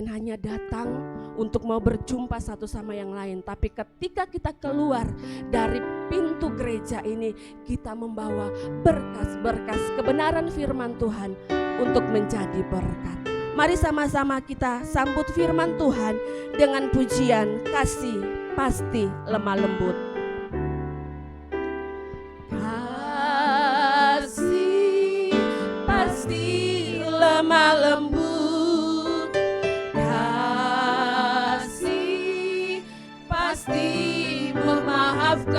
hanya datang untuk mau berjumpa satu sama yang lain, tapi ketika kita keluar dari pintu gereja ini, kita membawa berkas-berkas kebenaran firman Tuhan untuk menjadi berkat. Mari sama-sama kita sambut firman Tuhan dengan pujian kasih pasti lemah lembut. Kasih pasti lemah lembut. Pasti memaafkan,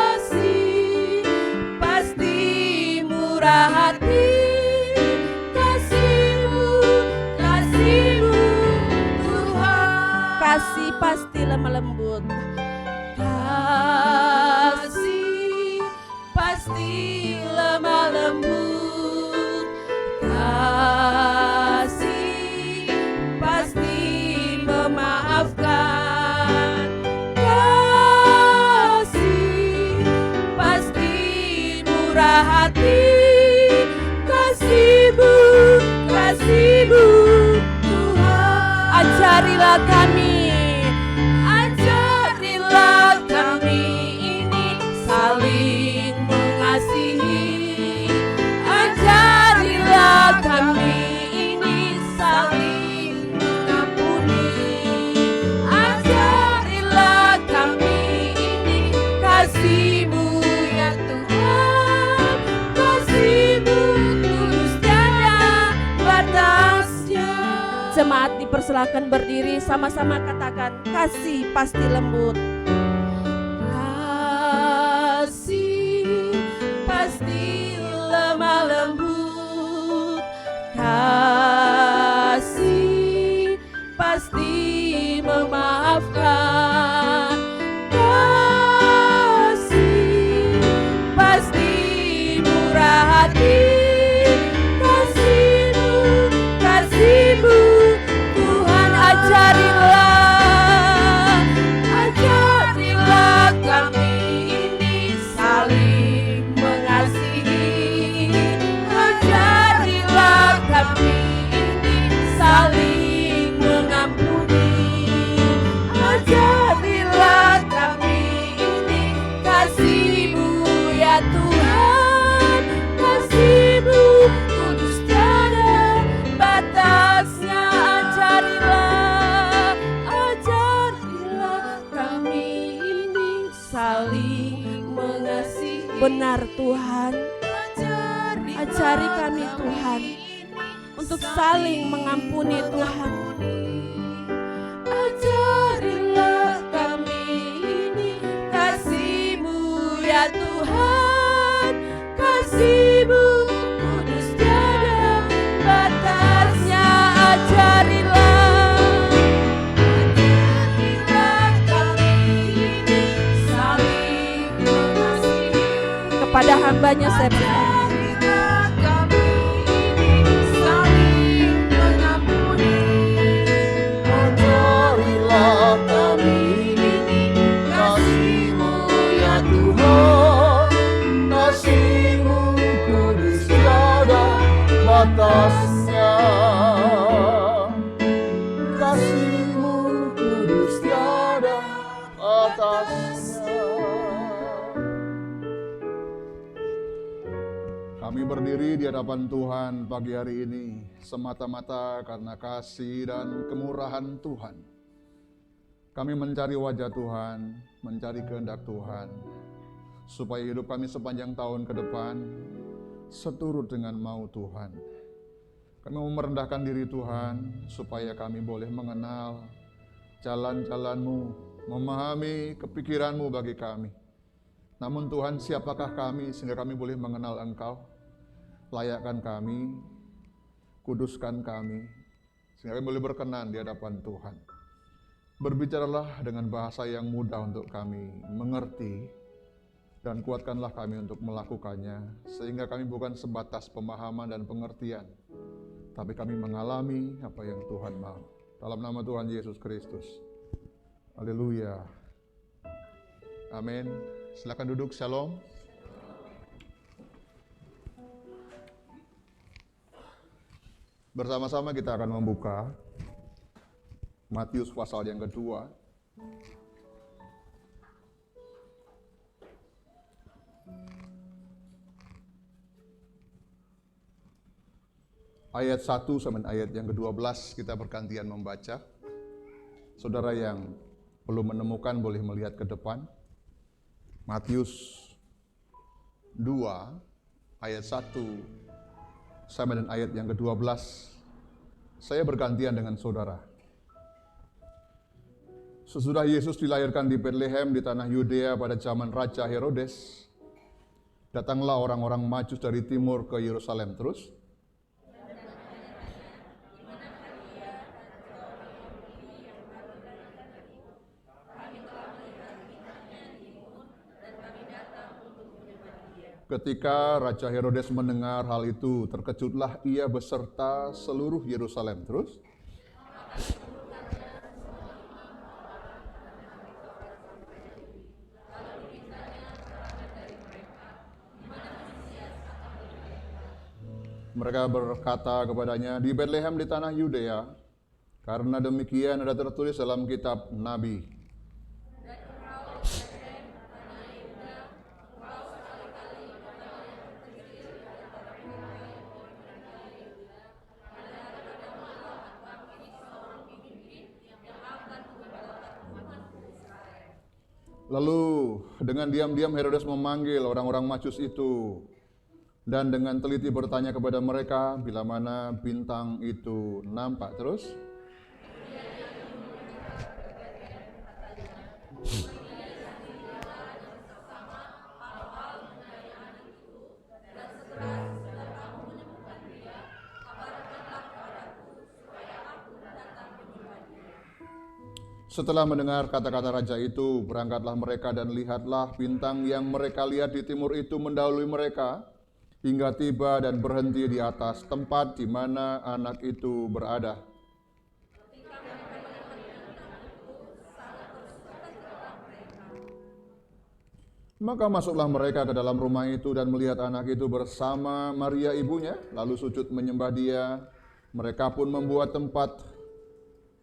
kasih pasti murah hati, kasihmu Tuhan, kasih pasti lemah lembut, kasih pasti lemah lembut, kasih pasti memaafkan, kasih pasti murah hati, kasihmu Tuhan. Ajarilah kami ini saling mengasihi, ajarilah kami ini saling mengampuni, ajarilah kami ini kasih-Mu ya Tuhan, kasih-Mu tulus tiada batasnya. Jemaat dipersilakan berdiri, sama-sama katakan kasih pasti lembut. Kasih pasti lemah lembut, kasih pasti memaafkan, kasih pasti murah hati, kasih-Mu Tuhan. Ajarilah kami ini saling mengasihi, ajarilah kami ini saling mengampuni, ajarilah kami ini kasih-Mu ya Tuhan, kasih-Mu kudus tiada batasnya. Ajarilah kami ini saling mengasihi. Benar Tuhan, ajari kami Tuhan untuk saling mengampuni Tuhan. Ajarilah kami ini kasih-Mu ya Tuhan, kasih-Mu kudus tiada batasnya. Ajarilah kami ini saling mengasihi. Kepada hamba-Nya saya berdoa. Batasnya, kasih-Mu kudus tiada batasnya. Kami berdiri di hadapan Tuhan pagi hari ini semata-mata karena kasih dan kemurahan Tuhan. Kami mencari wajah Tuhan, mencari kehendak Tuhan, supaya hidup kami sepanjang tahun ke depan seturut dengan mau Tuhan. Kami mau merendahkan diri Tuhan, supaya kami boleh mengenal jalan-jalan-Mu, memahami kepikiran-Mu bagi kami. Namun Tuhan, siapakah kami sehingga kami boleh mengenal Engkau? Layakkan kami, kuduskan kami, sehingga kami boleh berkenan di hadapan Tuhan. Berbicaralah dengan bahasa yang mudah untuk kami mengerti, dan kuatkanlah kami untuk melakukannya, sehingga kami bukan sebatas pemahaman dan pengertian, tapi kami mengalami apa yang Tuhan mau. Dalam nama Tuhan Yesus Kristus. Haleluya. Amin. Silakan duduk. Shalom. Bersama-sama kita akan membuka Matius pasal yang kedua. Ayat 1 sampai ayat yang ke-12 kita bergantian membaca. Saudara yang belum menemukan boleh melihat ke depan. Matius 2 ayat 1 sampai dengan ayat yang ke-12. Saya bergantian dengan saudara. Sesudah Yesus dilahirkan di Betlehem di tanah Yudea pada zaman Raja Herodes, datanglah orang-orang Majus dari timur ke Yerusalem terus. Ketika Raja Herodes mendengar hal itu, terkejutlah ia beserta seluruh Yerusalem. Terus, mereka berkata kepadanya, di Betlehem di tanah Yudea, karena demikian ada tertulis dalam kitab Nabi. Lalu dengan diam-diam Herodes memanggil orang-orang Majus itu dan dengan teliti bertanya kepada mereka bila mana bintang itu nampak. Terus setelah mendengar kata-kata raja itu, berangkatlah mereka dan lihatlah bintang yang mereka lihat di timur itu mendahului mereka hingga tiba dan berhenti di atas tempat di mana anak itu berada. Maka masuklah mereka ke dalam rumah itu dan melihat anak itu bersama Maria ibunya, lalu sujud menyembah dia. Mereka pun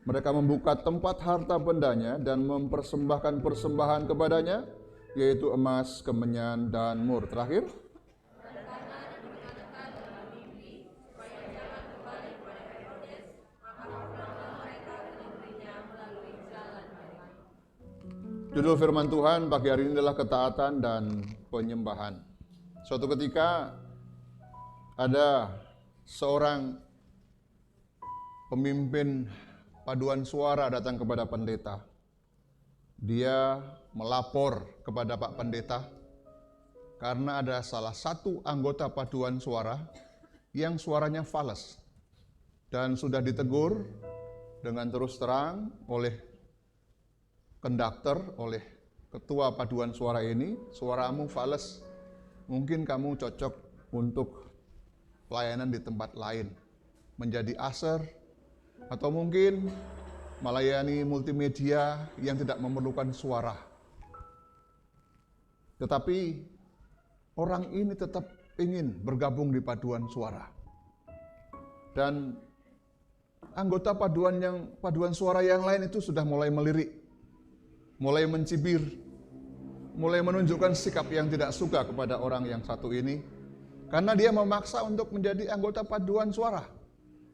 Mereka membuka tempat harta bendanya dan mempersembahkan persembahan kepadanya, yaitu emas, kemenyan, dan mur. Terakhir, judul firman Tuhan pagi hari ini adalah ketaatan dan penyembahan. Suatu ketika ada seorang pemimpin paduan suara datang kepada pendeta. Dia melapor kepada Pak Pendeta karena ada salah satu anggota paduan suara yang suaranya fales dan sudah ditegur dengan terus terang oleh konduktor, oleh ketua paduan suara ini, suaramu fales, mungkin kamu cocok untuk pelayanan di tempat lain, menjadi usher, atau mungkin melayani multimedia yang tidak memerlukan suara. Tetapi orang ini tetap ingin bergabung di paduan suara. Dan anggota paduan suara yang lain itu sudah mulai melirik, mulai mencibir, mulai menunjukkan sikap yang tidak suka kepada orang yang satu ini, karena dia memaksa untuk menjadi anggota paduan suara,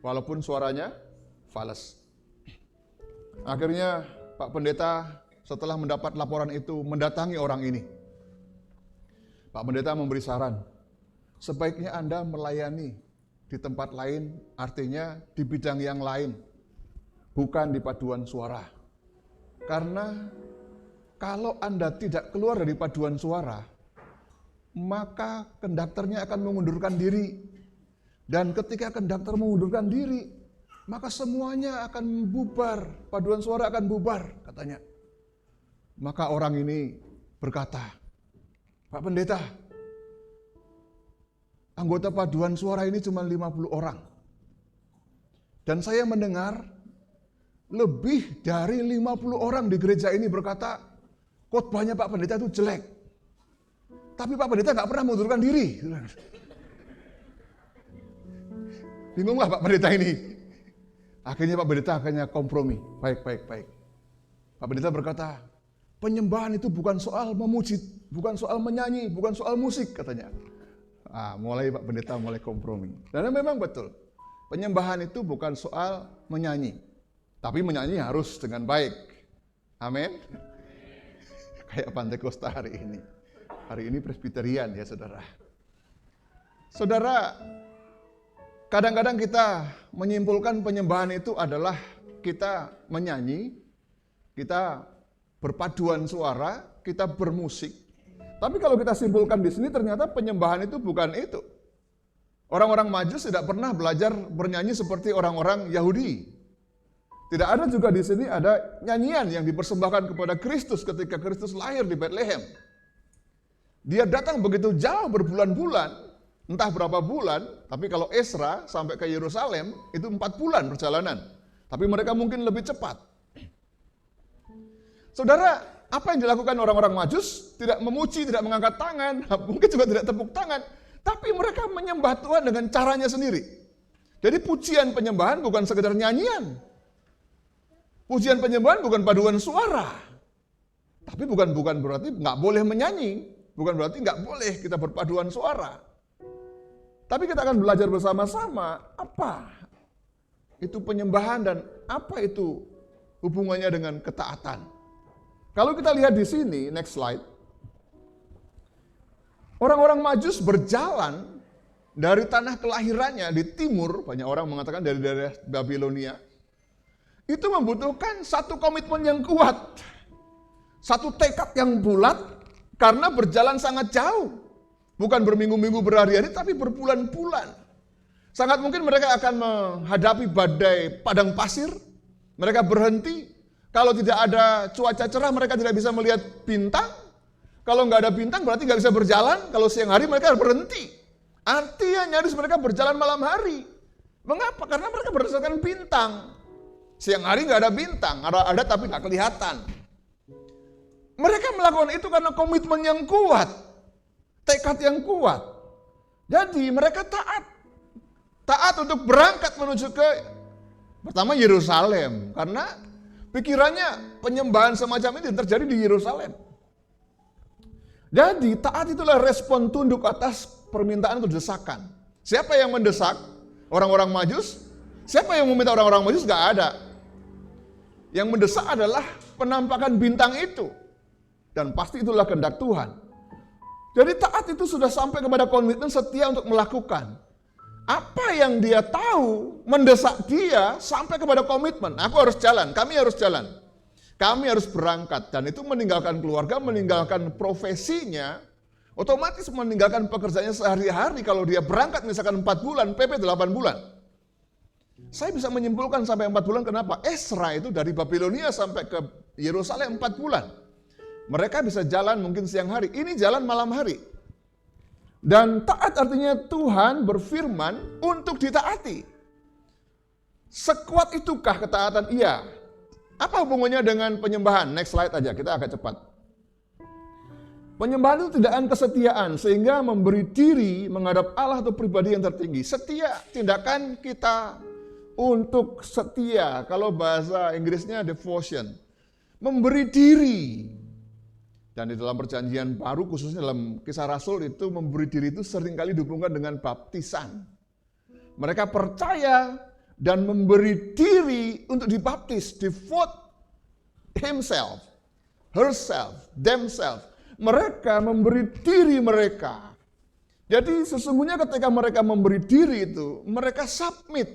walaupun suaranya fales. Akhirnya Pak Pendeta setelah mendapat laporan itu mendatangi orang ini. Pak Pendeta memberi saran, sebaiknya Anda melayani di tempat lain, artinya di bidang yang lain, bukan di paduan suara. Karena kalau Anda tidak keluar dari paduan suara, maka konduktornya akan mengundurkan diri. Dan ketika konduktor mengundurkan diri, maka semuanya akan bubar, paduan suara akan bubar, katanya. Maka orang ini berkata, Pak Pendeta, anggota paduan suara ini cuma 50 orang. Dan saya mendengar lebih dari 50 orang di gereja ini berkata, khotbahnya Pak Pendeta itu jelek. Tapi Pak Pendeta nggak pernah mengundurkan diri. Bingunglah Pak Pendeta ini. Akhirnya Pak Pendeta kompromi. Baik. Pak Pendeta berkata, penyembahan itu bukan soal memuji, bukan soal menyanyi, bukan soal musik katanya. Mulai Pak Pendeta mulai kompromi. Dan memang betul, penyembahan itu bukan soal menyanyi. Tapi menyanyi harus dengan baik. Amin. Kayak Pantekosta hari ini. Hari ini Presbyterian ya saudara. Saudara, kadang-kadang kita menyimpulkan penyembahan itu adalah kita menyanyi, kita berpaduan suara, kita bermusik. Tapi kalau kita simpulkan di sini ternyata penyembahan itu bukan itu. Orang-orang Majus tidak pernah belajar bernyanyi seperti orang-orang Yahudi. Tidak ada juga di sini ada nyanyian yang dipersembahkan kepada Kristus ketika Kristus lahir di Bethlehem. Dia datang begitu jauh berbulan-bulan, entah berapa bulan, tapi kalau Ezra sampai ke Yerusalem itu 4 bulan perjalanan. Tapi mereka mungkin lebih cepat. Saudara, apa yang dilakukan orang-orang Majus? Tidak memuji, tidak mengangkat tangan, mungkin juga tidak tepuk tangan, tapi mereka menyembah Tuhan dengan caranya sendiri. Jadi pujian penyembahan bukan sekedar nyanyian. Pujian penyembahan bukan paduan suara. Tapi bukan berarti nggak boleh menyanyi. Bukan berarti nggak boleh kita berpaduan suara. Tapi kita akan belajar bersama-sama apa itu penyembahan dan apa itu hubungannya dengan ketaatan. Kalau kita lihat di sini, next slide. Orang-orang Majus berjalan dari tanah kelahirannya di timur, banyak orang mengatakan dari daerah Babilonia. Itu membutuhkan satu komitmen yang kuat. Satu tekad yang bulat karena berjalan sangat jauh. Bukan berminggu-minggu, berhari-hari, tapi berbulan-bulan. Sangat mungkin mereka akan menghadapi badai padang pasir. Mereka berhenti. Kalau tidak ada cuaca cerah, mereka tidak bisa melihat bintang. Kalau nggak ada bintang, berarti nggak bisa berjalan. Kalau siang hari, mereka berhenti. Artinya nyaris mereka berjalan malam hari. Mengapa? Karena mereka berdasarkan bintang. Siang hari nggak ada bintang, ada tapi nggak kelihatan. Mereka melakukan itu karena komitmen yang kuat, tekad yang kuat. Jadi mereka taat untuk berangkat menuju ke pertama Yerusalem, karena pikirannya penyembahan semacam ini terjadi di Yerusalem. Jadi taat itulah respon tunduk atas permintaan atau desakan. Siapa yang mendesak? Orang-orang Majus. Siapa yang meminta orang-orang Majus? Nggak ada. Yang mendesak adalah penampakan bintang itu. Dan pasti itulah kehendak Tuhan. Jadi taat itu sudah sampai kepada komitmen setia untuk melakukan. Apa yang dia tahu mendesak dia sampai kepada komitmen. Aku harus jalan, kami harus jalan. Kami harus berangkat. Dan itu meninggalkan keluarga, meninggalkan profesinya. Otomatis meninggalkan pekerjaannya sehari-hari. Kalau dia berangkat misalkan 4 bulan, PP 8 bulan. Saya bisa menyimpulkan sampai 4 bulan kenapa? Ezra itu dari Babilonia sampai ke Yerusalem 4 bulan. Mereka bisa jalan mungkin siang hari, ini jalan malam hari. Dan taat artinya Tuhan berfirman untuk ditaati. Sekuat itukah ketaatan? Iya. Apa hubungannya dengan penyembahan? Next slide aja, kita agak cepat. Penyembahan itu tindakan kesetiaan sehingga memberi diri menghadap Allah atau pribadi yang tertinggi. Setia, tindakan kita untuk setia, kalau bahasa Inggrisnya devotion, memberi diri. Dan di dalam perjanjian baru, khususnya dalam Kisah Rasul itu memberi diri itu seringkali dihubungkan dengan baptisan. Mereka percaya dan memberi diri untuk dibaptis, devote himself, herself, themselves. Mereka memberi diri mereka. Jadi sesungguhnya ketika mereka memberi diri itu, mereka submit,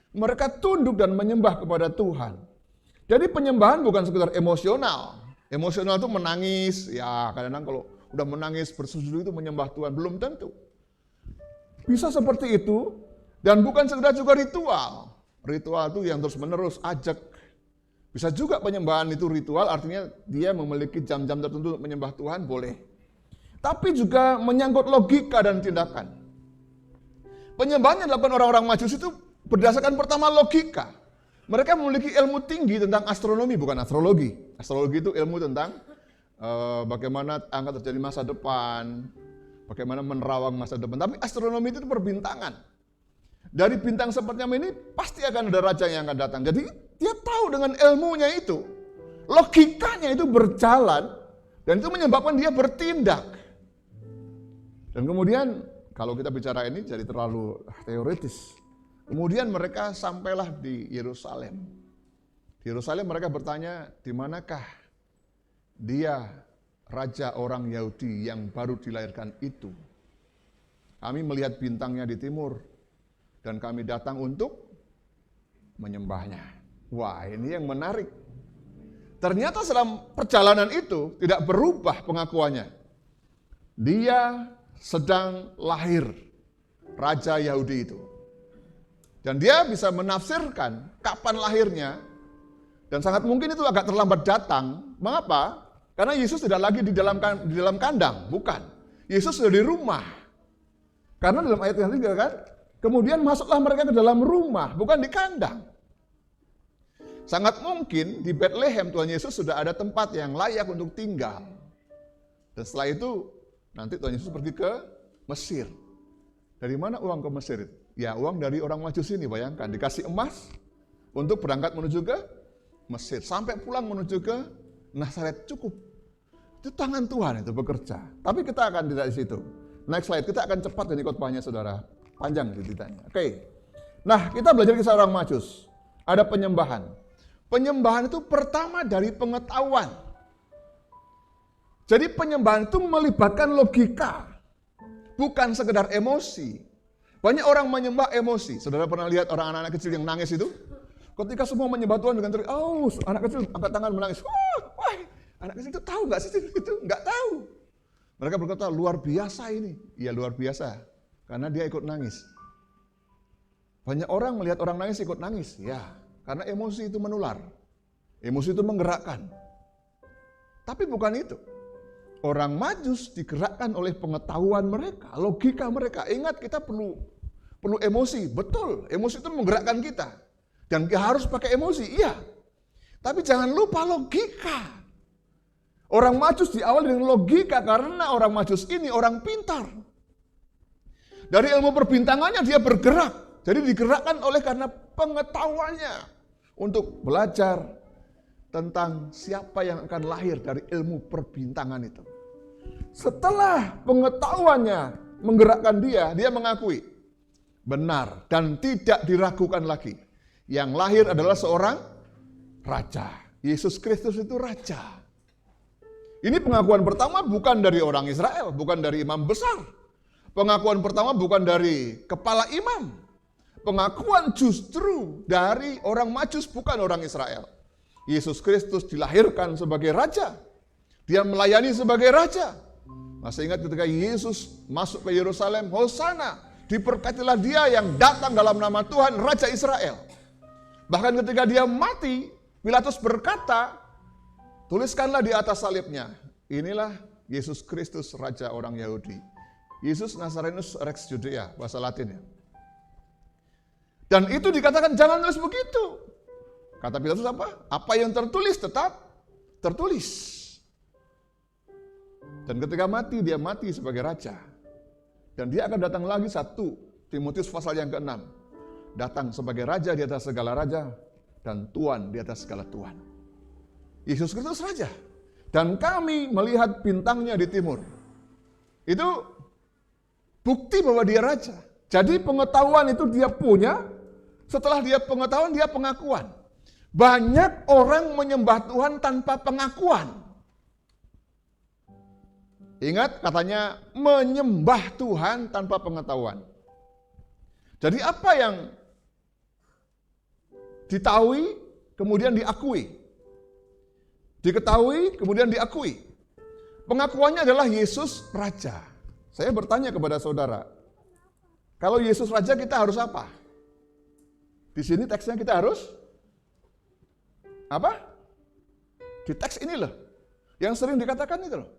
mereka tunduk dan menyembah kepada Tuhan. Jadi penyembahan bukan sekedar emosional. Emosional itu menangis, ya kadang-kadang kalau udah menangis bersujud itu menyembah Tuhan, belum tentu. Bisa seperti itu, dan bukan sekedar juga ritual. Ritual itu yang terus menerus, ajak. Bisa juga penyembahan itu ritual, artinya dia memiliki jam-jam tertentu untuk menyembah Tuhan, boleh. Tapi juga menyangkut logika dan tindakan. Penyembahan yang dilakukan orang-orang Majus itu berdasarkan pertama logika. Mereka memiliki ilmu tinggi tentang astronomi, bukan astrologi. Astrologi itu ilmu tentang bagaimana akan terjadi masa depan, bagaimana menerawang masa depan. Tapi astronomi itu perbintangan. Dari bintang seperti ini pasti akan ada raja yang akan datang. Jadi dia tahu dengan ilmunya itu, logikanya itu berjalan, dan itu menyebabkan dia bertindak. Dan kemudian kalau kita bicara ini jadi terlalu teoritis. Kemudian mereka sampailah di Yerusalem. Di Yerusalem mereka bertanya, di manakah dia raja orang Yahudi yang baru dilahirkan itu? Kami melihat bintangnya di timur dan kami datang untuk menyembahnya. Wah, ini yang menarik. Ternyata dalam perjalanan itu tidak berubah pengakuannya. Dia sedang lahir raja Yahudi itu. Dan dia bisa menafsirkan kapan lahirnya, dan sangat mungkin itu agak terlambat datang. Mengapa? Karena Yesus tidak lagi di dalam kandang, bukan. Yesus sudah di rumah. Karena dalam ayat yang 3 kan, kemudian masuklah mereka ke dalam rumah, bukan di kandang. Sangat mungkin di Bethlehem Tuhan Yesus sudah ada tempat yang layak untuk tinggal. Dan setelah itu nanti Tuhan Yesus pergi ke Mesir. Dari mana uang ke Mesir? Ya, uang dari orang Majus ini, bayangkan. Dikasih emas untuk berangkat menuju ke Mesir. Sampai pulang menuju ke Nazaret, cukup. Itu tangan Tuhan itu bekerja. Tapi kita akan tidak di situ. Next slide, kita akan cepat ini khotbahnya saudara. Panjang ceritanya. Oke. Nah, kita belajar kisah orang Majus. Ada penyembahan. Penyembahan itu pertama dari pengetahuan. Jadi penyembahan itu melibatkan logika, bukan sekedar emosi. Banyak orang menyembah emosi. Saudara pernah lihat orang anak-anak kecil yang nangis itu? Ketika semua menyembah Tuhan dengan teriak, anak kecil angkat tangan menangis. Wah, anak kecil itu tahu nggak sih itu? Nggak tahu. Mereka berkata, luar biasa ini. Iya, luar biasa. Karena dia ikut nangis. Banyak orang melihat orang nangis ikut nangis. Ya. Karena emosi itu menular. Emosi itu menggerakkan. Tapi bukan itu. Orang Majus digerakkan oleh pengetahuan mereka, logika mereka. Ingat, kita perlu emosi. Betul, emosi itu menggerakkan kita. Dan kita harus pakai emosi, iya. Tapi jangan lupa logika. Orang Majus diawali dengan logika karena orang Majus ini orang pintar. Dari ilmu perbintangannya dia bergerak. Jadi digerakkan oleh karena pengetahuannya. Untuk belajar tentang siapa yang akan lahir dari ilmu perbintangan itu. Setelah pengetahuannya menggerakkan dia mengakui benar dan tidak diragukan lagi. Yang lahir adalah seorang raja. Yesus Kristus itu raja. Ini pengakuan pertama bukan dari orang Israel, bukan dari imam besar. Pengakuan pertama bukan dari kepala imam. Pengakuan justru dari orang Majus, bukan orang Israel. Yesus Kristus dilahirkan sebagai raja. Dia melayani sebagai raja. Masih ingat ketika Yesus masuk ke Yerusalem, Hosana, diberkatilah dia yang datang dalam nama Tuhan, Raja Israel. Bahkan ketika dia mati, Pilatus berkata, tuliskanlah di atas salibnya, inilah Yesus Kristus, Raja orang Yahudi. Yesus Nazarenus Rex Judea, bahasa Latinnya. Dan itu dikatakan jangan tulis begitu. Kata Pilatus apa? Apa yang tertulis tetap tertulis. Dan ketika mati, dia mati sebagai raja. Dan dia akan datang lagi 1 Timotius pasal yang ke-6. Datang sebagai raja di atas segala raja dan tuan di atas segala tuan. Yesus Kristus raja. Dan kami melihat bintangnya di timur. Itu bukti bahwa dia raja. Jadi pengetahuan itu dia punya. Setelah dia pengetahuan, dia pengakuan. Banyak orang menyembah Tuhan tanpa pengakuan. Ingat katanya menyembah Tuhan tanpa pengetahuan. Jadi apa yang diketahui kemudian diakui. Diketahui kemudian diakui. Pengakuannya adalah Yesus Raja. Saya bertanya kepada saudara, kalau Yesus Raja kita harus apa? Di sini teksnya kita harus apa? Di teks ini loh. Yang sering dikatakan itu loh.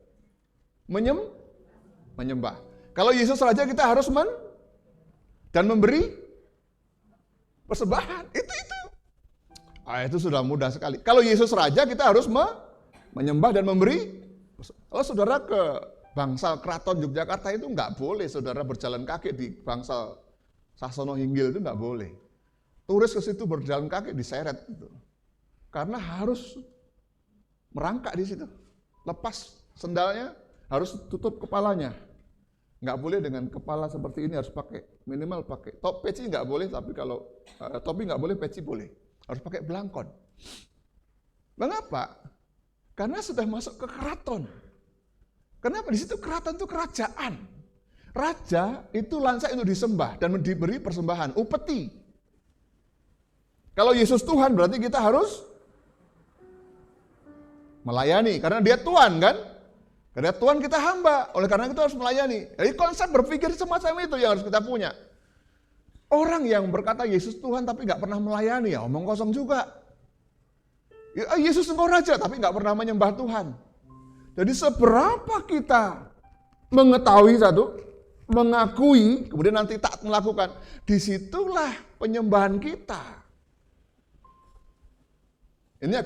Menyembah. Kalau Yesus Raja kita harus dan memberi persembahan. Itu sudah mudah sekali. Kalau Yesus Raja kita harus menyembah dan memberi. Kalau saudara ke Bangsal Keraton Yogyakarta itu nggak boleh saudara berjalan kaki di Bangsal Sasono Hinggil itu nggak boleh. Turis ke situ berjalan kaki diseret gitu. Karena harus merangkak di situ. Lepas sendalnya, harus tutup kepalanya. Nggak boleh dengan kepala seperti ini, harus pakai minimal pakai peci nggak boleh, tapi kalau topi nggak boleh, peci boleh. Harus pakai belangkon. Mengapa? Karena sudah masuk ke keraton. Kenapa? Di situ keraton itu kerajaan. Raja itu lancak untuk disembah dan diberi persembahan, upeti. Kalau Yesus Tuhan berarti kita harus melayani, karena dia Tuhan kan? Karena Tuhan kita hamba, oleh karena itu harus melayani. Jadi konsep berpikir semacam itu yang harus kita punya. Orang yang berkata Yesus Tuhan tapi nggak pernah melayani, ya omong kosong juga. Ya, Yesus engkau Raja tapi nggak pernah menyembah Tuhan. Jadi seberapa kita mengetahui satu, mengakui, kemudian nanti tak melakukan, disitulah penyembahan kita. Ini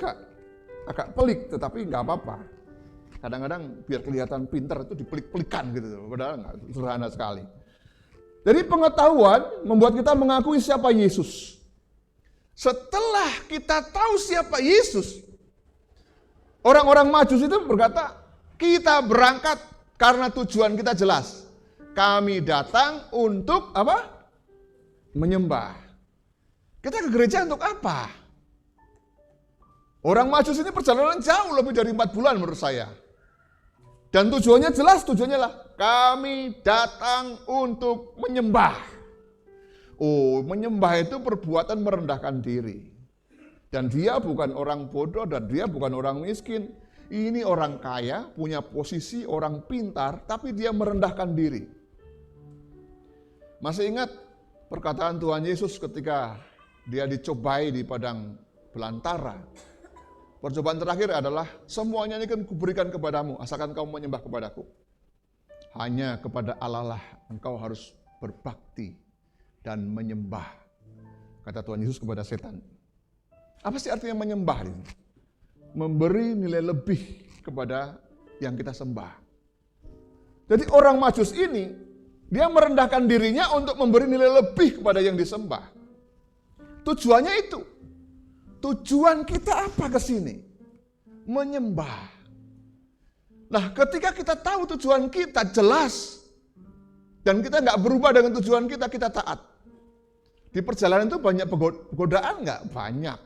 agak pelik, tetapi nggak apa-apa. Kadang-kadang biar kelihatan pintar itu dipelik-pelikan gitu, padahal nggak, sederhana sekali. Jadi pengetahuan membuat kita mengakui siapa Yesus. Setelah kita tahu siapa Yesus, orang-orang Majus itu berkata, kita berangkat karena tujuan kita jelas. Kami datang untuk apa? Menyembah. Kita ke gereja untuk apa? Orang Majus ini perjalanan jauh lebih dari 4 bulan menurut saya. Dan tujuannya jelas, tujuannya lah kami datang untuk menyembah. Oh, menyembah itu perbuatan merendahkan diri. Dan dia bukan orang bodoh dan dia bukan orang miskin. Ini orang kaya, punya posisi, orang pintar, tapi dia merendahkan diri. Masih ingat perkataan Tuhan Yesus ketika dia dicobai di padang belantara. Percobaan terakhir adalah, semuanya ini kan kuberikan kepadamu, asalkan kamu menyembah kepadaku. Hanya kepada Allah lah engkau harus berbakti dan menyembah. Kata Tuhan Yesus kepada setan. Apa sih artinya menyembah ini? Memberi nilai lebih kepada yang kita sembah. Jadi orang Majus ini, dia merendahkan dirinya untuk memberi nilai lebih kepada yang disembah. Tujuannya itu. Tujuan kita apa ke sini? Menyembah. Nah, ketika kita tahu tujuan kita jelas dan kita nggak berubah dengan tujuan kita, kita taat. Di perjalanan itu banyak godaan nggak? Banyak.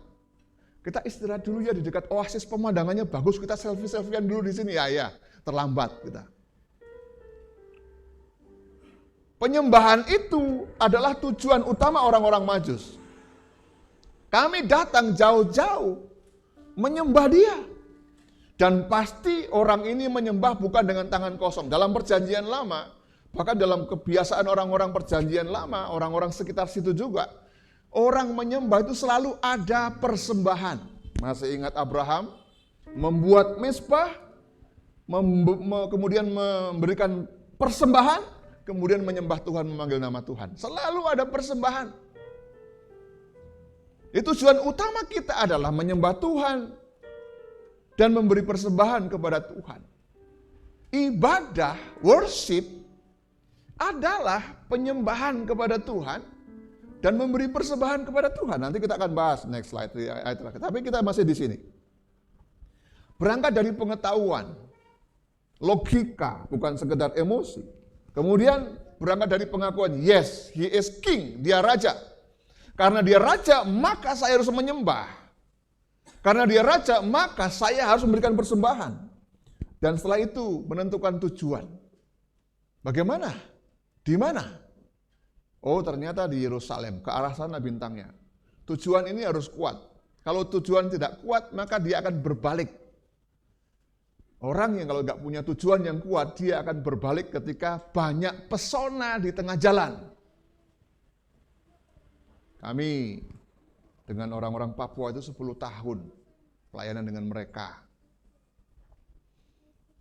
Kita istirahat dulu ya di dekat oasis, pemandangannya bagus, kita selfie-selfiean dulu di sini ya, terlambat kita. Penyembahan itu adalah tujuan utama orang-orang Majus. Kami datang jauh-jauh menyembah dia. Dan pasti orang ini menyembah bukan dengan tangan kosong. Dalam perjanjian lama, bahkan dalam kebiasaan orang-orang perjanjian lama, orang-orang sekitar situ juga, orang menyembah itu selalu ada persembahan. Masih ingat Abraham membuat mezbah, kemudian memberikan persembahan, kemudian menyembah Tuhan, memanggil nama Tuhan. Selalu ada persembahan. Itu tujuan utama kita adalah menyembah Tuhan dan memberi persembahan kepada Tuhan. Ibadah, worship adalah penyembahan kepada Tuhan dan memberi persembahan kepada Tuhan. Nanti kita akan bahas next slide ayat terakhir. Tapi kita masih di sini. Berangkat dari pengetahuan, logika, bukan sekedar emosi. Kemudian berangkat dari pengakuan, yes, he is king, dia raja. Karena dia raja, maka saya harus menyembah. Karena dia raja, maka saya harus memberikan persembahan. Dan setelah itu menentukan tujuan. Bagaimana? Di mana? Oh, ternyata di Yerusalem, ke arah sana bintangnya. Tujuan ini harus kuat. Kalau tujuan tidak kuat, maka dia akan berbalik. Orang yang kalau nggak punya tujuan yang kuat, dia akan berbalik ketika banyak pesona di tengah jalan. Kami dengan orang-orang Papua itu 10 tahun pelayanan dengan mereka.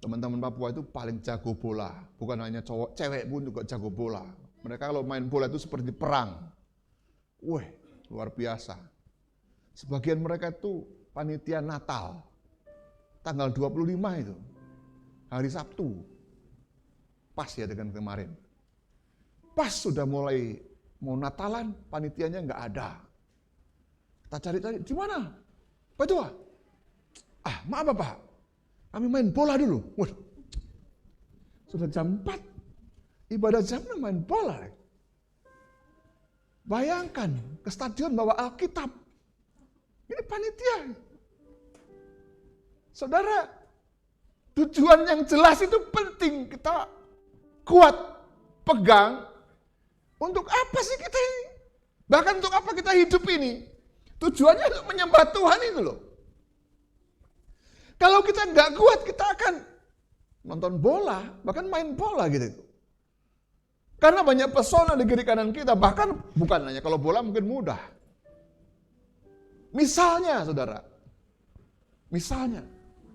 Teman-teman Papua itu paling jago bola. Bukan hanya cowok, cewek pun juga jago bola. Mereka kalau main bola itu seperti perang. Wih, luar biasa. Sebagian mereka itu panitia Natal. Tanggal 25 itu. Hari Sabtu. Pas ya dengan kemarin. Pas sudah mulai Mau Natalan, panitianya nggak ada. Kita cari-cari, di mana? Pak Tua? Maaf Bapak, kami main bola dulu. Waduh, sudah jam 4, ibadah jamnya main bola. Bayangkan, ke stadion bawa Alkitab. Ini panitia. Saudara, tujuan yang jelas itu penting kita kuat, pegang. Untuk apa sih kita ini? Bahkan untuk apa kita hidup ini? Tujuannya untuk menyembah Tuhan itu loh. Kalau kita nggak kuat, kita akan nonton bola, bahkan main bola gitu. Karena banyak pesona di kiri kanan kita, bahkan bukan hanya kalau bola mungkin mudah. Misalnya saudara,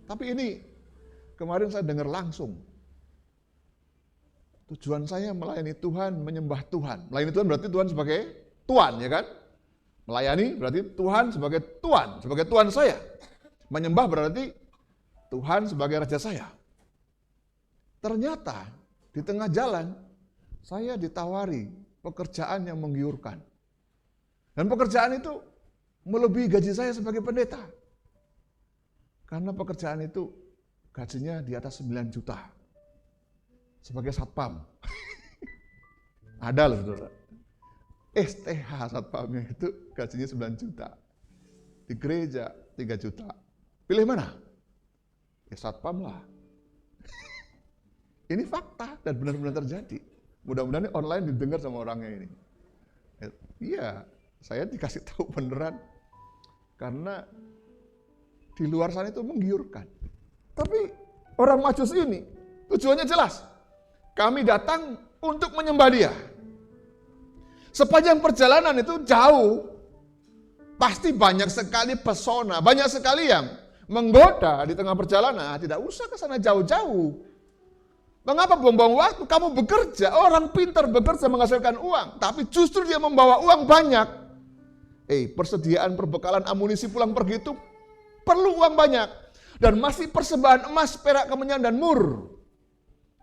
tapi ini kemarin saya dengar langsung. Tujuan saya melayani Tuhan, menyembah Tuhan. Melayani Tuhan berarti Tuhan sebagai Tuhan, ya kan? Melayani berarti Tuhan sebagai Tuhan saya. Menyembah berarti Tuhan sebagai Raja saya. Ternyata di tengah jalan, saya ditawari pekerjaan yang menggiurkan. Dan pekerjaan itu melebihi gaji saya sebagai pendeta. Karena pekerjaan itu gajinya di atas 9 juta. Sebagai satpam. Ada loh saudara. STH satpamnya itu gajinya 9 juta. Di gereja 3 juta. Pilih mana? Ya satpam lah. Ini fakta dan benar-benar terjadi. Mudah-mudahan online didengar sama orangnya ini. Iya, saya dikasih tahu beneran. Karena di luar sana itu menggiurkan. Tapi orang Majus ini tujuannya jelas. Kami datang untuk menyembah Dia. Sepanjang perjalanan itu jauh. Pasti banyak sekali pesona, banyak sekali yang menggoda di tengah perjalanan. Tidak usah ke sana jauh-jauh. Mengapa buang-buang waktu? Kamu bekerja, orang pintar bekerja menghasilkan uang, tapi justru dia membawa uang banyak. Persediaan perbekalan amunisi pulang pergi itu perlu uang banyak. Dan masih persembahan emas, perak, kemenyan, dan mur.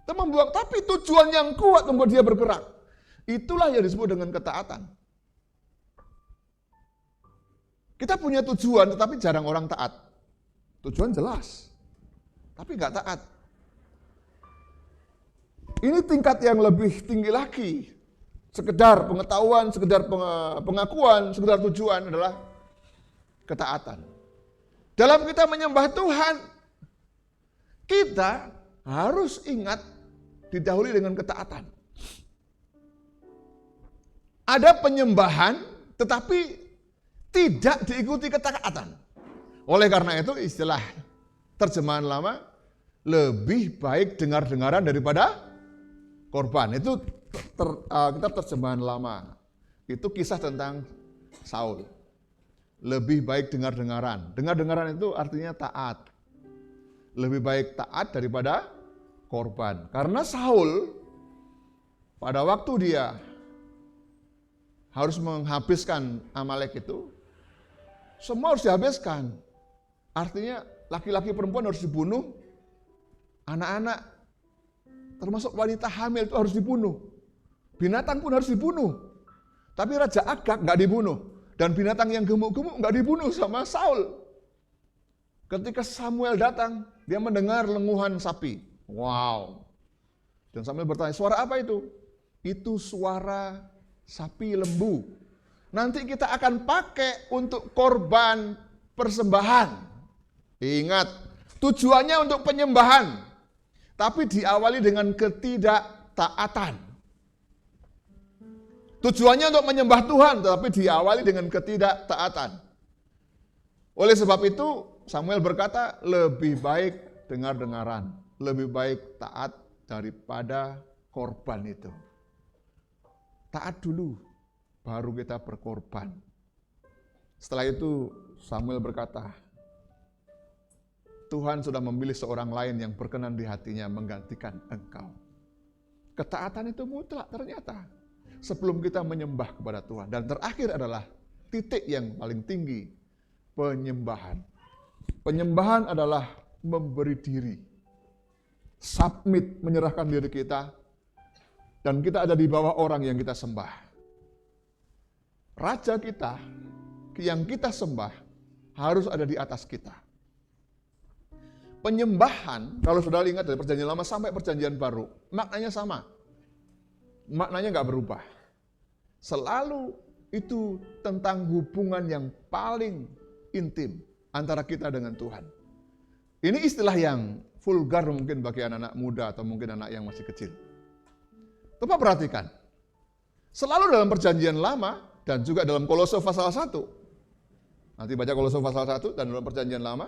Itu membuang, tapi tujuan yang kuat membuat dia bergerak. Itulah yang disebut dengan ketaatan. Kita punya tujuan, tetapi jarang orang taat. Tujuan jelas, tapi nggak taat. Ini tingkat yang lebih tinggi lagi. Sekedar pengetahuan, sekedar pengakuan, sekedar tujuan adalah ketaatan. Dalam kita menyembah Tuhan, kita harus ingat didahului dengan ketaatan. Ada penyembahan tetapi tidak diikuti ketaatan. Oleh karena itu istilah terjemahan lama, lebih baik dengar-dengaran daripada korban. Itu kitab terjemahan lama. Itu kisah tentang Saul. Lebih baik dengar-dengaran. Dengar-dengaran itu artinya taat. Lebih baik taat daripada korban. Karena Saul pada waktu dia harus menghabiskan Amalek itu, semua harus dihabiskan. Artinya laki-laki perempuan harus dibunuh, anak-anak termasuk wanita hamil itu harus dibunuh. Binatang pun harus dibunuh. Tapi Raja Agag nggak dibunuh. Dan binatang yang gemuk-gemuk nggak dibunuh sama Saul. Ketika Samuel datang, dia mendengar lenguhan sapi. Wow. Dan Samuel bertanya, suara apa itu? Itu suara sapi lembu. Nanti kita akan pakai untuk korban persembahan. Ingat, tujuannya untuk penyembahan. Tapi diawali dengan ketidaktaatan. Tujuannya untuk menyembah Tuhan, tetapi diawali dengan ketidaktaatan. Oleh sebab itu, Samuel berkata, lebih baik dengar-dengaran, lebih baik taat daripada korban itu. Taat dulu, baru kita berkorban. Setelah itu, Samuel berkata, Tuhan sudah memilih seorang lain yang berkenan di hatinya menggantikan engkau. Ketaatan itu mutlak ternyata. Sebelum kita menyembah kepada Tuhan. Dan terakhir adalah titik yang paling tinggi, penyembahan. Penyembahan adalah memberi diri. Submit, menyerahkan diri kita. Dan kita ada di bawah orang yang kita sembah. Raja kita yang kita sembah harus ada di atas kita. Penyembahan, kalau saudara ingat dari perjanjian lama sampai perjanjian baru, maknanya sama. Maknanya nggak berubah. Selalu itu tentang hubungan yang paling intim antara kita dengan Tuhan. Ini istilah yang vulgar mungkin bagi anak-anak muda atau mungkin anak yang masih kecil. Coba perhatikan. Selalu dalam perjanjian lama dan juga dalam Kolose pasal 1. Nanti baca Kolose pasal 1 dan dalam perjanjian lama.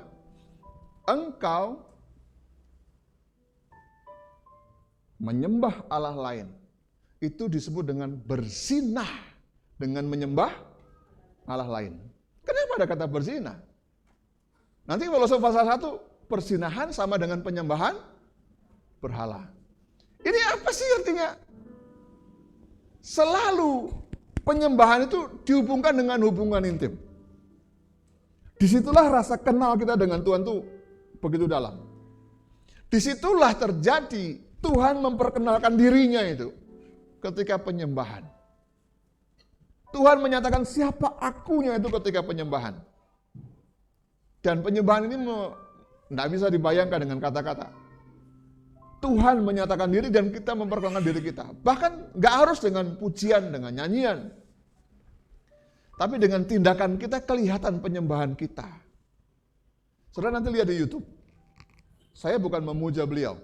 Engkau menyembah Allah lain. Itu disebut dengan berzinah dengan menyembah Allah lain. Kenapa ada kata berzinah? Nanti Kolose pasal 1, perzinahan sama dengan penyembahan berhala. Ini apa sih artinya? Selalu penyembahan itu dihubungkan dengan hubungan intim. Disitulah rasa kenal kita dengan Tuhan tuh begitu dalam. Disitulah terjadi Tuhan memperkenalkan dirinya itu ketika penyembahan. Tuhan menyatakan siapa akunya itu ketika penyembahan. Dan penyembahan ini tidak bisa dibayangkan dengan kata-kata. Tuhan menyatakan diri dan kita memperkenalkan diri kita. Bahkan nggak harus dengan pujian, dengan nyanyian. Tapi dengan tindakan kita kelihatan penyembahan kita. Saudara nanti lihat di YouTube. Saya bukan memuja beliau.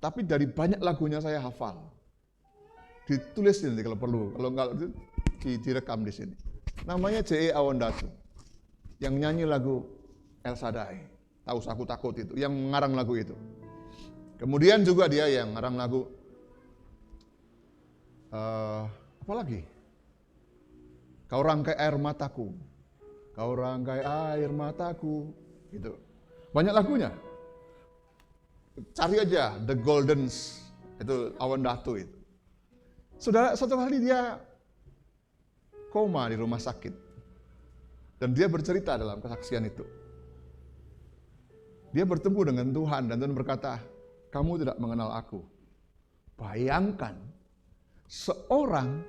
Tapi dari banyak lagunya saya hafal. Ditulis nanti kalau perlu. Kalau nggak direkam di sini. Namanya J.E. Awandatu. Yang nyanyi lagu El Shaddai. Tahu aku takut itu. Yang mengarang lagu itu. Kemudian juga dia yang ngarang lagu apa lagi? Kau rangkai air mataku, kau rangkai air mataku, gitu. Banyak lagunya. Cari aja The Goldens, itu Awandatu itu. Saudara, satu kali dia koma di rumah sakit dan dia bercerita dalam kesaksian itu. Dia bertemu dengan Tuhan dan Tuhan berkata, kamu tidak mengenal aku. Bayangkan, seorang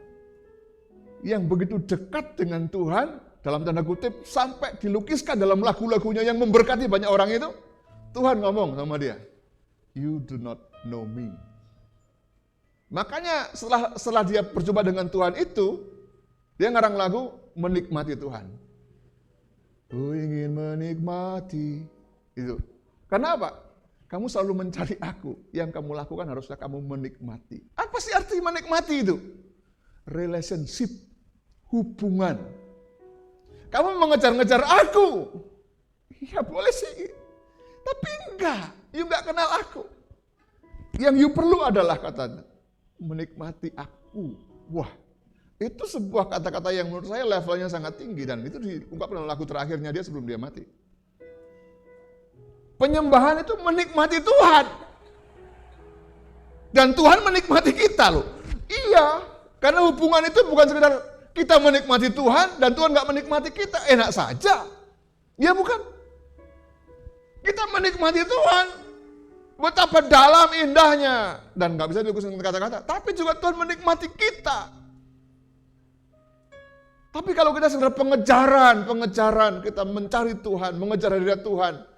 yang begitu dekat dengan Tuhan, dalam tanda kutip, sampai dilukiskan dalam lagu-lagunya yang memberkati banyak orang itu, Tuhan ngomong sama dia, you do not know me. Makanya setelah dia berjumpa dengan Tuhan itu, dia ngarang lagu menikmati Tuhan. Ku ingin menikmati. Itu. Karena apa? Kamu selalu mencari aku, yang kamu lakukan haruslah kamu menikmati. Apa sih arti menikmati itu? Relationship, hubungan. Kamu mengejar-ngejar aku. Ya boleh sih, tapi enggak, you enggak kenal aku. Yang you perlu adalah katanya, menikmati aku. Wah, itu sebuah kata-kata yang menurut saya levelnya sangat tinggi dan itu diungkapkan dalam lagu terakhirnya dia sebelum dia mati. Penyembahan itu menikmati Tuhan. Dan Tuhan menikmati kita loh. Iya, karena hubungan itu bukan sekedar kita menikmati Tuhan dan Tuhan gak menikmati kita. Enak saja. Ya bukan? Kita menikmati Tuhan. Betapa dalam indahnya. Dan gak bisa dilukis dengan kata-kata. Tapi juga Tuhan menikmati kita. Tapi kalau kita sekedar pengejaran, kita mencari Tuhan, mengejar hadirat Tuhan.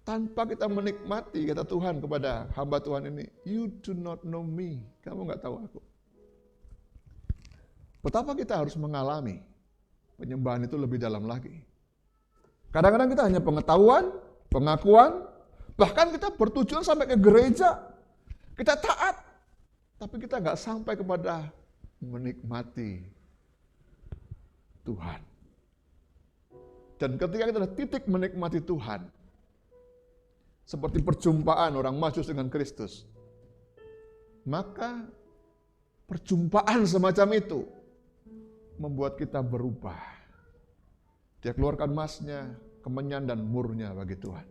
Tanpa kita menikmati, kata Tuhan kepada hamba Tuhan ini, you do not know me, kamu gak tahu aku. Betapa kita harus mengalami penyembahan itu lebih dalam lagi. Kadang-kadang kita hanya pengetahuan, pengakuan, bahkan kita bertujuan sampai ke gereja, kita taat, tapi kita gak sampai kepada menikmati Tuhan. Dan ketika kita ada titik menikmati Tuhan, seperti perjumpaan orang Majus dengan Kristus, maka perjumpaan semacam itu membuat kita berubah. Dia keluarkan emasnya, kemenyan dan murnya bagi Tuhan.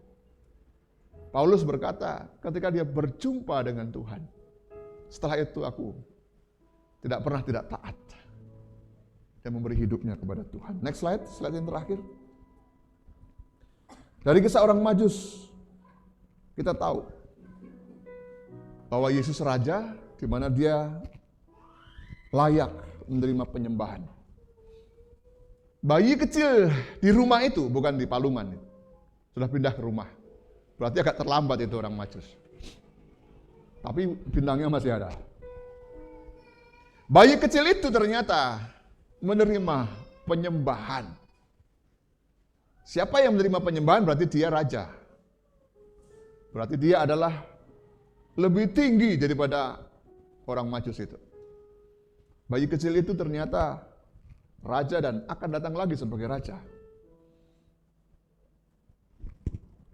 Paulus berkata, ketika dia berjumpa dengan Tuhan, setelah itu aku tidak pernah tidak taat. Dia memberi hidupnya kepada Tuhan. Next slide yang terakhir. Dari kisah orang Majus, kita tahu bahwa Yesus Raja, di mana dia layak menerima penyembahan. bayi kecil di rumah itu, bukan di palungan, sudah pindah ke rumah. Berarti agak terlambat itu orang Majus. Tapi bintangnya masih ada. Bayi kecil itu ternyata menerima penyembahan. Siapa yang menerima penyembahan berarti dia raja. Berarti dia adalah lebih tinggi daripada orang Majus itu. Bayi kecil itu ternyata raja dan akan datang lagi sebagai raja.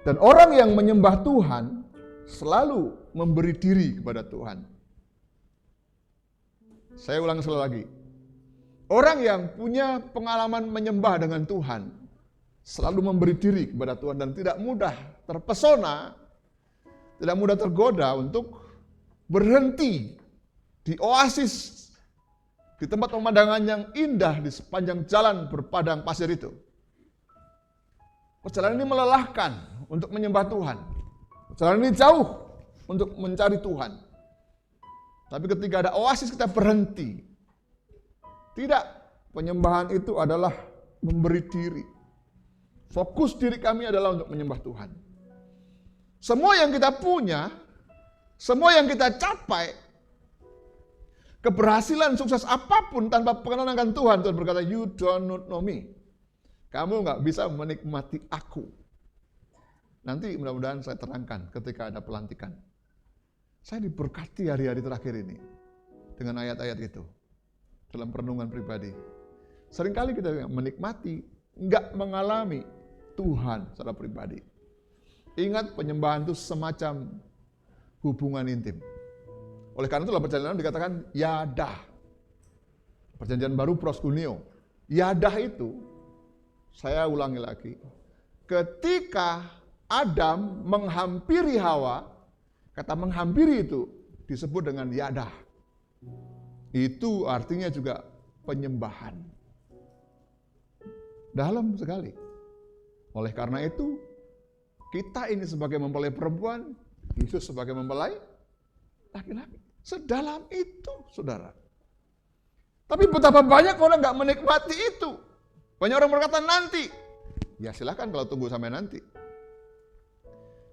Dan orang yang menyembah Tuhan selalu memberi diri kepada Tuhan. Saya ulang sekali lagi. Orang yang punya pengalaman menyembah dengan Tuhan selalu memberi diri kepada Tuhan dan tidak mudah terpesona, tidak mudah tergoda untuk berhenti di oasis, di tempat pemandangan yang indah di sepanjang jalan berpadang pasir itu. Perjalanan ini melelahkan untuk menyembah Tuhan. Perjalanan ini jauh untuk mencari Tuhan. Tapi ketika ada oasis kita berhenti. Tidak, penyembahan itu adalah memberi diri. Fokus diri kami adalah untuk menyembah Tuhan. Semua yang kita punya, semua yang kita capai, keberhasilan, sukses apapun tanpa pengenalan akan Tuhan, Tuhan berkata, you don't know me. Kamu nggak bisa menikmati aku. Nanti mudah-mudahan saya terangkan ketika ada pelantikan. Saya diberkati hari-hari terakhir ini dengan ayat-ayat itu dalam perenungan pribadi. Seringkali kita menikmati, nggak mengalami Tuhan secara pribadi. Ingat, penyembahan itu semacam hubungan intim. Oleh karena itu dalam perjalanan dikatakan yadah. Perjanjian baru proskuneo. Yadah itu, saya ulangi lagi, ketika Adam menghampiri Hawa, kata menghampiri itu disebut dengan yadah. Itu artinya juga penyembahan. Dalam sekali. Oleh karena itu, kita ini sebagai mempelai perempuan, Yesus sebagai mempelai laki-laki. Sedalam itu, saudara. Tapi betapa banyak orang nggak menikmati itu. Banyak orang berkata nanti. Ya silakan kalau tunggu sampai nanti.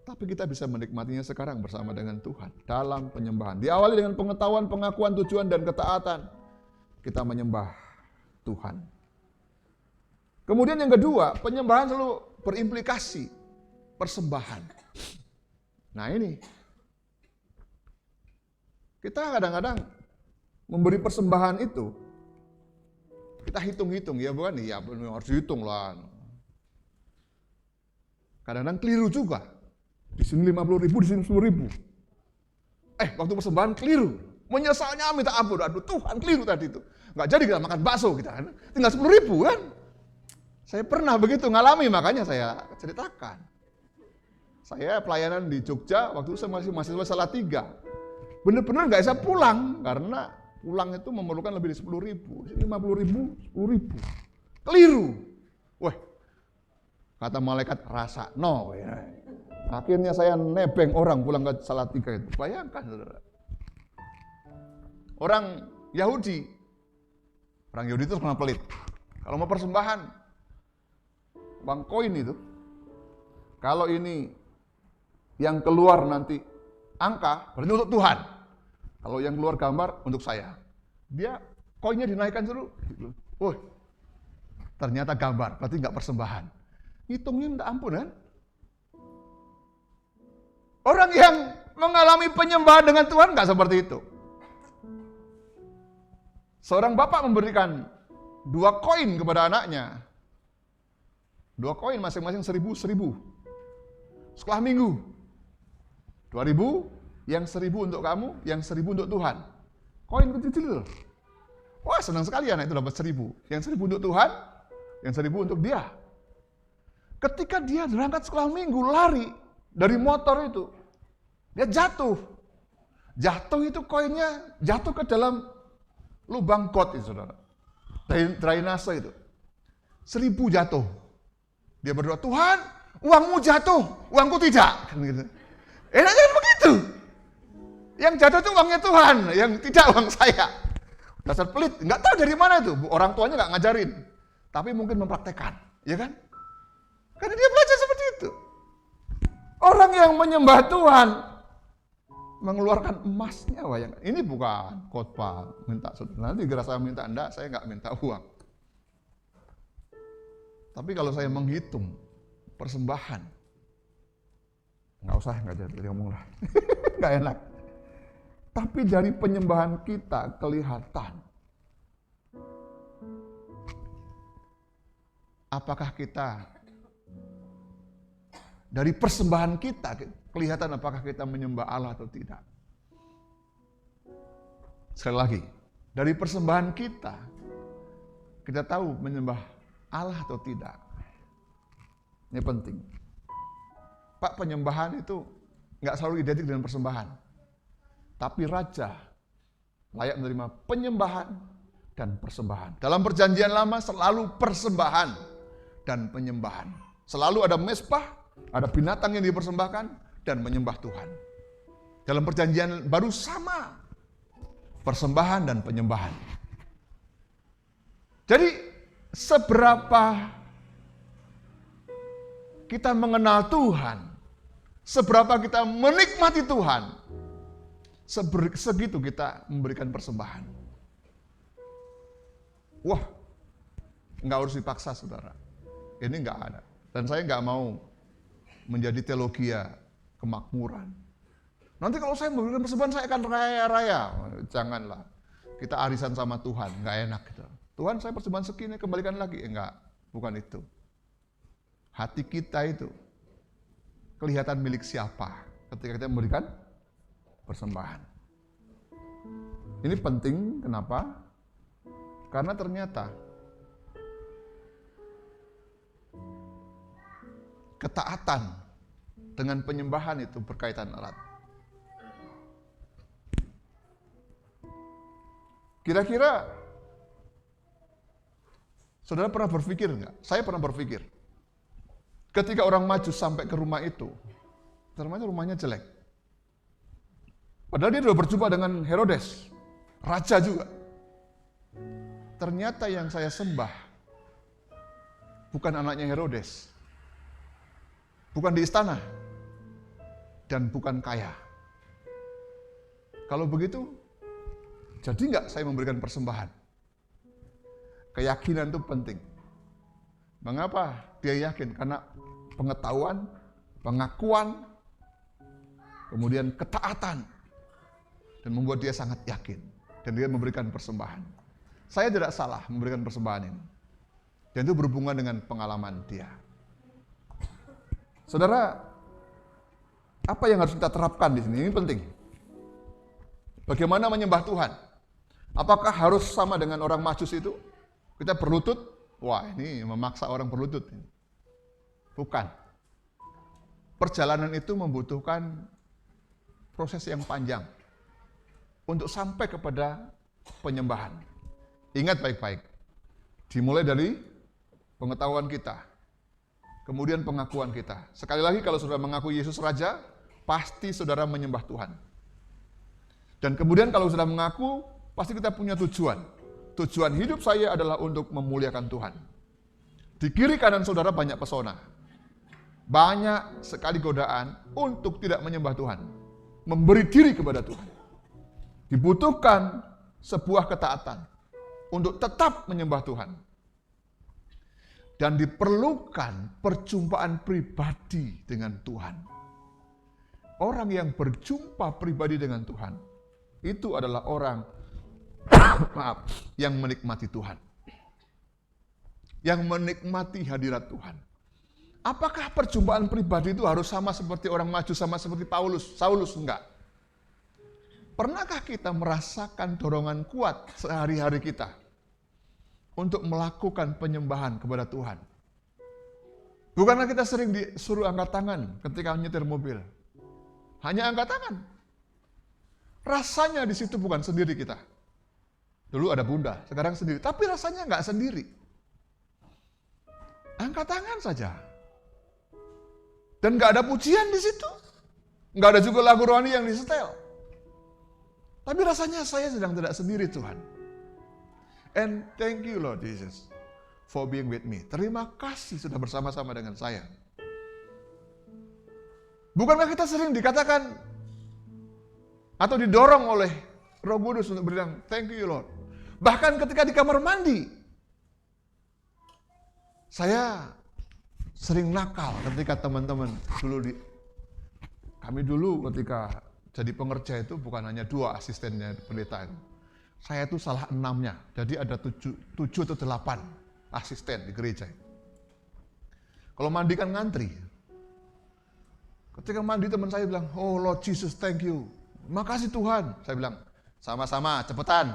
Tapi kita bisa menikmatinya sekarang bersama dengan Tuhan. Dalam penyembahan. Diawali dengan pengetahuan, pengakuan, tujuan, dan ketaatan. Kita menyembah Tuhan. Kemudian yang kedua, penyembahan selalu berimplikasi persembahan. Nah ini. Kita kadang-kadang memberi persembahan itu, kita hitung-hitung, ya bukan? Ya harus dihitung lah. Kadang-kadang keliru juga. Di sini 50.000, di sini 10.000. Waktu persembahan keliru. Menyesalnya minta ampun. Aduh Tuhan, keliru tadi itu. Nggak jadi kita makan bakso kita kan. Tinggal 10.000 kan. Saya pernah begitu ngalami, makanya saya ceritakan. Saya pelayanan di Jogja, waktu itu saya masih mahasiswa Salatiga. Benar-benar nggak bisa pulang, karena pulang itu memerlukan lebih dari 10.000. 50.000, 10.000. Keliru. Wah, kata malaikat rasa, no. Ya. Akhirnya saya nebeng orang pulang ke Salatiga itu. Bayangkan, saudara. Orang Yahudi itu kena pelit. Kalau mau persembahan, uang koin itu, kalau ini yang keluar nanti angka, berarti untuk Tuhan. Kalau yang keluar gambar, untuk saya. Dia koinnya dinaikkan dulu. Ternyata gambar, berarti nggak persembahan. Hitungnya minta ampun kan? Orang yang mengalami penyembahan dengan Tuhan nggak seperti itu. Seorang bapak memberikan 2 koin kepada anaknya. 2 koin masing-masing 1.000. Sekolah minggu. 2.000, yang 1.000 untuk kamu, yang 1.000 untuk Tuhan. Koin kecil itu. Wah, senang sekali anak itu dapat 1.000. Yang 1.000 untuk Tuhan, yang 1.000 untuk dia. Ketika dia berangkat sekolah minggu, lari dari motor itu, dia jatuh. Jatuh itu koinnya jatuh ke dalam lubang got itu, saudara. Drainase itu. 1.000 jatuh. Dia berdoa, Tuhan, uangmu jatuh, uangku tidak. Kan gitu. Enaknya begitu. Yang jatuh itu uangnya Tuhan, yang tidak uang saya. Dasar pelit, nggak tahu dari mana itu. Orang tuanya nggak ngajarin. tapi mungkin mempraktekkan, ya kan? Karena dia belajar seperti itu. Orang yang menyembah Tuhan mengeluarkan emasnya, bayangkan. Ini bukan khotbah minta saudara. Nanti kira saya minta, enggak, saya nggak minta uang. Tapi kalau saya menghitung persembahan, nggak usah, nggak jadi ngomong lah, nggak enak. Tapi dari penyembahan kita kelihatan apakah kita, dari persembahan kita kelihatan apakah kita menyembah Allah atau tidak. Sekali lagi, dari persembahan kita tahu menyembah Allah atau tidak. Ini penting. Pak, penyembahan itu nggak selalu identik dengan persembahan. Tapi raja layak menerima penyembahan dan persembahan. Dalam perjanjian lama selalu persembahan dan penyembahan. Selalu ada mezbah, ada binatang yang dipersembahkan dan menyembah Tuhan. Dalam perjanjian baru sama, persembahan dan penyembahan. Jadi seberapa kita mengenal Tuhan, seberapa kita menikmati Tuhan, segitu kita memberikan persembahan. Wah, nggak harus dipaksa, saudara. Ini nggak ada. Dan saya nggak mau menjadi teologia kemakmuran. Nanti kalau saya memberikan persembahan, saya akan raya-raya. Janganlah. Kita arisan sama Tuhan, nggak enak gitu. Tuhan, saya persembahan segini, kembalikan lagi. Enggak, bukan itu. Hati kita itu kelihatan milik siapa ketika kita memberikan persembahan. Ini penting, kenapa? Karena ternyata ketaatan dengan penyembahan itu berkaitan erat. Kira-kira saudara pernah berpikir enggak? Saya pernah berpikir. Ketika orang maju sampai ke rumah itu, ternyata rumahnya jelek. Padahal dia sudah berjumpa dengan Herodes, raja juga. Ternyata yang saya sembah bukan anaknya Herodes, bukan di istana, dan bukan kaya. Kalau begitu, jadi nggak saya memberikan persembahan? Keyakinan itu penting. Mengapa dia yakin? Karena pengetahuan, pengakuan, kemudian ketaatan, dan membuat dia sangat yakin. Dan dia memberikan persembahan. Saya tidak salah memberikan persembahan ini. Dan itu berhubungan dengan pengalaman dia. Saudara, apa yang harus kita terapkan di sini? Ini penting. Bagaimana menyembah Tuhan? Apakah harus sama dengan orang Majus itu? Kita berlutut? Wah, ini memaksa orang berlutut. Bukan. Perjalanan itu membutuhkan proses yang panjang untuk sampai kepada penyembahan. Ingat baik-baik. Dimulai dari pengetahuan kita, kemudian pengakuan kita. Sekali lagi, kalau saudara mengaku Yesus Raja, pasti saudara menyembah Tuhan. Dan kemudian kalau saudara mengaku, pasti kita punya tujuan. Tujuan hidup saya adalah untuk memuliakan Tuhan. Di kiri kanan saudara banyak pesona. Banyak sekali godaan untuk tidak menyembah Tuhan. Memberi diri kepada Tuhan. Dibutuhkan sebuah ketaatan untuk tetap menyembah Tuhan. Dan diperlukan perjumpaan pribadi dengan Tuhan. Orang yang berjumpa pribadi dengan Tuhan, itu adalah orang yang menikmati Tuhan. Yang menikmati hadirat Tuhan. Apakah perjumpaan pribadi itu harus sama seperti orang maju, sama seperti Saulus? Enggak. Pernahkah kita merasakan dorongan kuat sehari-hari kita untuk melakukan penyembahan kepada Tuhan? Bukankah kita sering disuruh angkat tangan ketika nyetir mobil? Hanya angkat tangan. Rasanya di situ bukan sendiri kita. Dulu ada bunda, sekarang sendiri. Tapi rasanya nggak sendiri. Angkat tangan saja. Dan nggak ada pujian di situ. Nggak ada juga lagu rohani yang disetel. Tapi rasanya saya sedang tidak sendiri, Tuhan. And thank you Lord Jesus. for being with me. Terima kasih sudah bersama-sama dengan saya. Bukankah kita sering dikatakan atau didorong oleh Roh Kudus untuk bilang, thank you Lord. Bahkan ketika di kamar mandi, saya sering nakal ketika teman-teman kami dulu ketika jadi pengerja itu bukan hanya 2 asistennya pendeta itu. Saya itu salah 6-nya, jadi ada 7 atau 8 asisten di gereja. Kalau mandi kan ngantri. Ketika mandi teman saya bilang, oh Lord Jesus thank you, makasih Tuhan. Saya bilang, sama-sama, cepetan.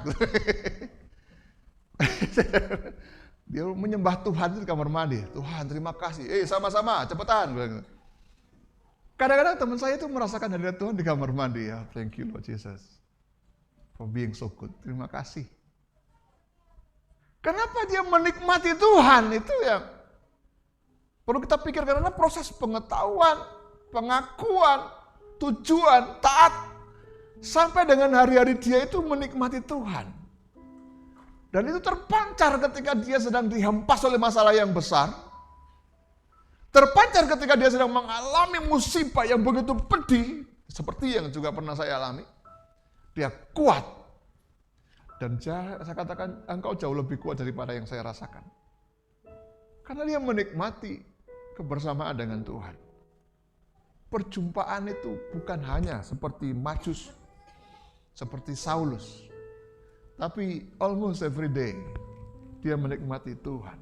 Dia menyembah Tuhan di kamar mandi. Tuhan terima kasih, sama-sama, cepetan. Kadang-kadang teman saya itu merasakan hadirat Tuhan di kamar mandi. Ya, thank you Lord Jesus for being so good. Terima kasih. Kenapa dia menikmati Tuhan? Itu yang perlu kita pikir, karena proses pengetahuan, pengakuan, tujuan, taat, sampai dengan hari-hari dia itu menikmati Tuhan. Dan itu terpancar ketika dia sedang dihempas oleh masalah yang besar. Terpancar ketika dia sedang mengalami musibah yang begitu pedih, seperti yang juga pernah saya alami. Dia kuat. Dan saya katakan, engkau jauh lebih kuat daripada yang saya rasakan. Karena dia menikmati kebersamaan dengan Tuhan. Perjumpaan itu bukan hanya seperti Majus, seperti Saulus, tapi almost every day dia menikmati Tuhan.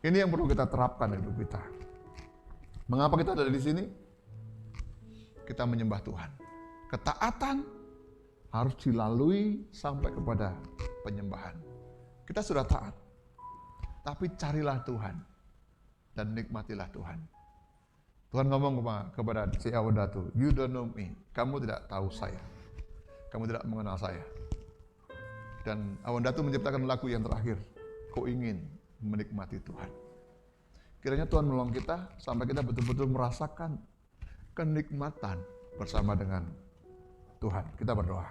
Ini yang perlu kita terapkan dalam hidup kita. Mengapa kita ada di sini? Kita menyembah Tuhan. Ketaatan harus dilalui sampai kepada penyembahan. Kita sudah taat, tapi carilah Tuhan dan nikmatilah Tuhan. Tuhan ngomong kepada si Awandatu, you don't know me, kamu tidak tahu saya, kamu tidak mengenal saya. Dan Awandatu menciptakan lagu yang terakhir, kau ingin menikmati Tuhan. Kiranya Tuhan menolong kita sampai kita betul-betul merasakan kenikmatan bersama dengan Tuhan. Kita berdoa.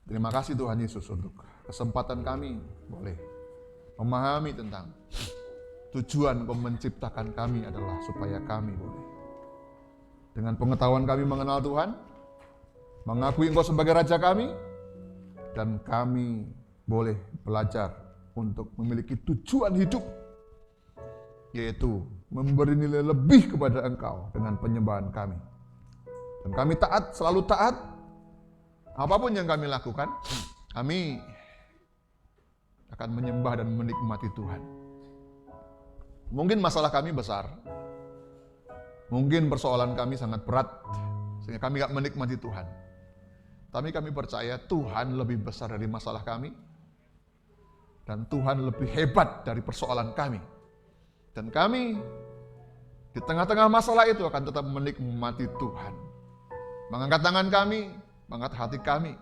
Terima kasih Tuhan Yesus untuk kesempatan kami boleh memahami tentang tujuan Kau menciptakan kami adalah supaya kami boleh dengan pengetahuan kami mengenal Tuhan, mengakui Engkau sebagai Raja kami, dan kami boleh belajar untuk memiliki tujuan hidup, yaitu memberi nilai lebih kepada Engkau dengan penyembahan kami. Dan kami taat, selalu taat, apapun yang kami lakukan, kami akan menyembah dan menikmati Tuhan. Mungkin masalah kami besar, mungkin persoalan kami sangat berat, sehingga kami gak menikmati Tuhan. Tapi kami percaya Tuhan lebih besar dari masalah kami, dan Tuhan lebih hebat dari persoalan kami. Dan kami di tengah-tengah masalah itu akan tetap menikmati Tuhan. Mengangkat tangan kami, mengangkat hati kami,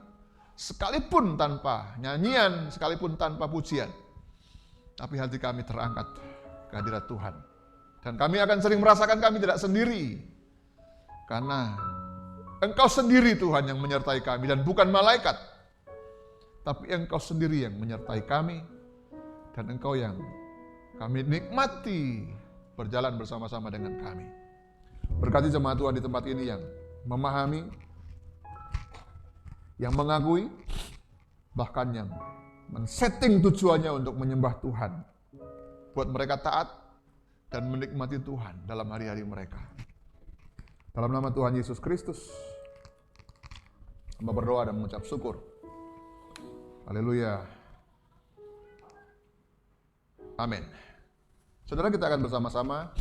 sekalipun tanpa nyanyian, sekalipun tanpa pujian, tapi hati kami terangkat ke hadirat Tuhan. Dan kami akan sering merasakan kami tidak sendiri, karena Engkau sendiri Tuhan yang menyertai kami, dan bukan malaikat, tapi Engkau sendiri yang menyertai kami, dan Engkau yang kami nikmati berjalan bersama-sama dengan kami. Berkati jemaat Tuhan di tempat ini yang memahami, yang mengakui, bahkan yang men-setting tujuannya untuk menyembah Tuhan. Buat mereka taat dan menikmati Tuhan dalam hari-hari mereka. Dalam nama Tuhan Yesus Kristus, hamba berdoa dan mengucap syukur. Haleluya. Amin. Saudara, kita akan bersama-sama